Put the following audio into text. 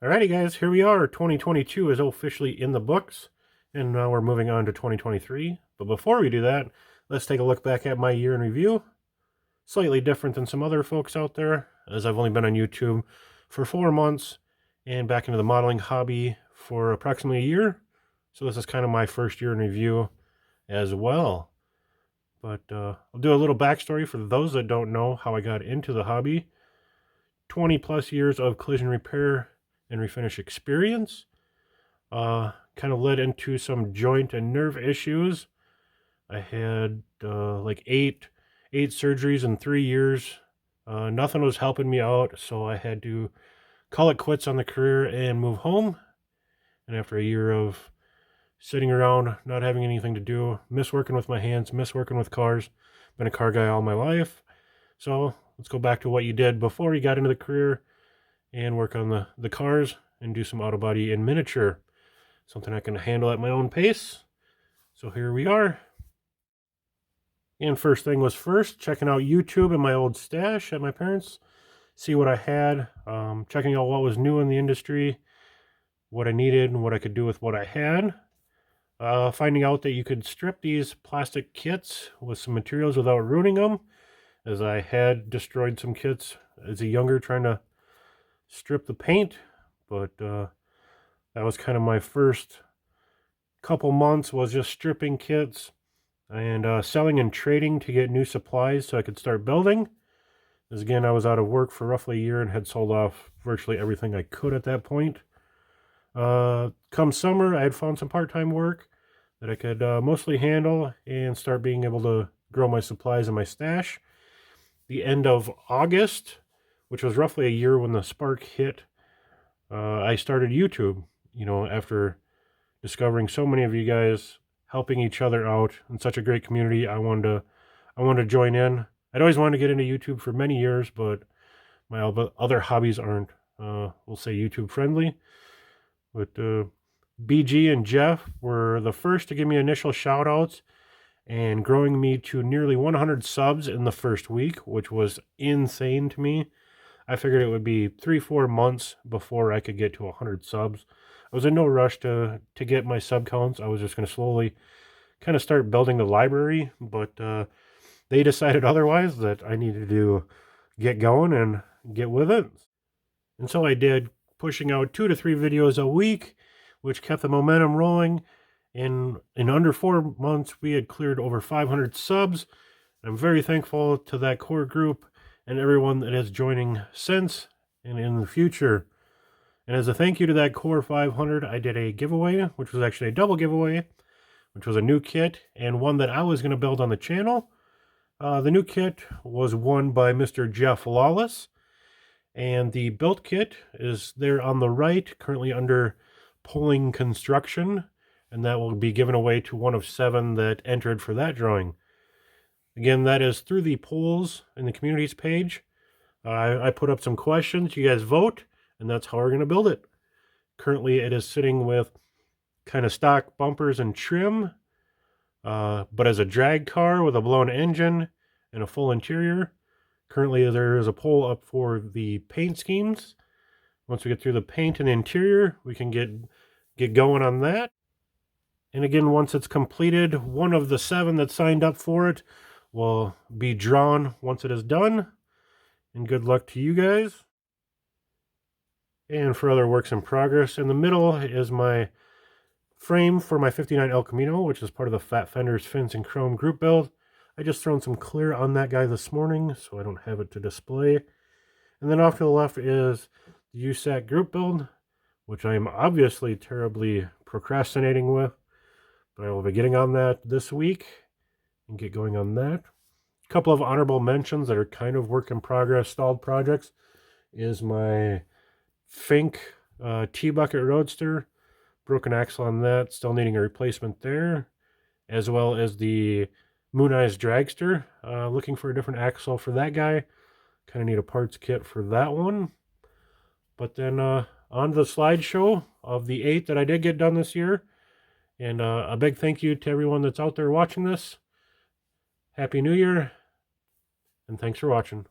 Alrighty guys, here we are. 2022 is officially in the books, and now we're moving on to 2023. But before we do that, let's take a look back at my year in review. Slightly different than some other folks out there, as I've only been on YouTube for 4 months and back into the modeling hobby for approximately a year. So this is kind of my first year in review as well. But I'll do a little backstory for those that don't know how I got into the hobby. 20 plus years of collision repair and refinish experience. Kind of led into some joint and nerve issues. I had like eight surgeries in 3 years. Nothing was helping me out, so I had to call it quits on the career and move home. And after a year of sitting around, not having anything to do, miss working with my hands, miss working with cars, been a car guy all my life. So let's go back to what you did before you got into the career and work on the cars and do some auto body in miniature. Something I can handle at my own pace. So here we are. And first thing was first, checking out YouTube in my old stash at my parents'. See what I had, checking out what was new in the industry, what I needed and what I could do with what I had. Finding out that you could strip these plastic kits with some materials without ruining them, as I had destroyed some kits as a younger trying to strip the paint. But that was kind of my first couple months, was just stripping kits and selling and trading to get new supplies so I could start building. As again, I was out of work for roughly a year and had sold off virtually everything I could at that point. Come summer, I had found some part-time work that I could mostly handle and start being able to grow my supplies in my stash. The end of August, which was roughly a year when the spark hit, I started YouTube. After discovering so many of you guys helping each other out in such a great community, I wanted to join in. I'd always wanted to get into YouTube for many years, but my other hobbies aren't, we'll say, YouTube friendly. But BG and Jeff were the first to give me initial shout outs and growing me to nearly 100 subs in the first week, which was insane to me. I figured it would be 3-4 months before I could get to 100 subs. I was in no rush to get my sub counts. I was just going to slowly kind of start building the library, but they decided otherwise, that I needed to get going and get with it. And so I did, pushing out 2 to 3 videos a week, which kept the momentum rolling. In under 4 months, we had cleared over 500 subs. I'm very thankful to that core group and everyone that is joining since and in the future. And as a thank you to that core 500, I did a giveaway, which was actually a double giveaway, which was a new kit and one that I was going to build on the channel. The new kit was won by Mr. Jeff Lawless, and the built kit is there on the right, currently under polling construction, and that will be given away to one of 7 that entered for that drawing. Again, that is through the polls in the communities page. I put up some questions, you guys vote, and that's how we're going to build it. Currently, it is sitting with kind of stock bumpers and trim, but as a drag car with a blown engine and a full interior. Currently, there is a poll up for the paint schemes. Once we get through the paint and the interior, we can get going on that. And again, once it's completed, one of the 7 that signed up for it will be drawn once it is done. And good luck to you guys. And for other works in progress, in the middle is my frame for my 59 El Camino, which is part of the Fenders Fins and Chrome group build. I just thrown some clear on that guy this morning, so I don't have it to display. And then off to the left is the USACC group build, which I am obviously terribly procrastinating with, but I will be getting on that this week and get going on that. A couple of honorable mentions that are kind of work in progress, stalled projects, is my Fink T-Bucket Roadster. Broken axle on that, still needing a replacement there, as well as the Mooneyes dragster. Looking for a different axle for that guy. Kind of need a parts kit for that one. But then on the slideshow of the 8 that I did get done this year. And a big thank you to everyone that's out there watching this. Happy New Year, and thanks for watching.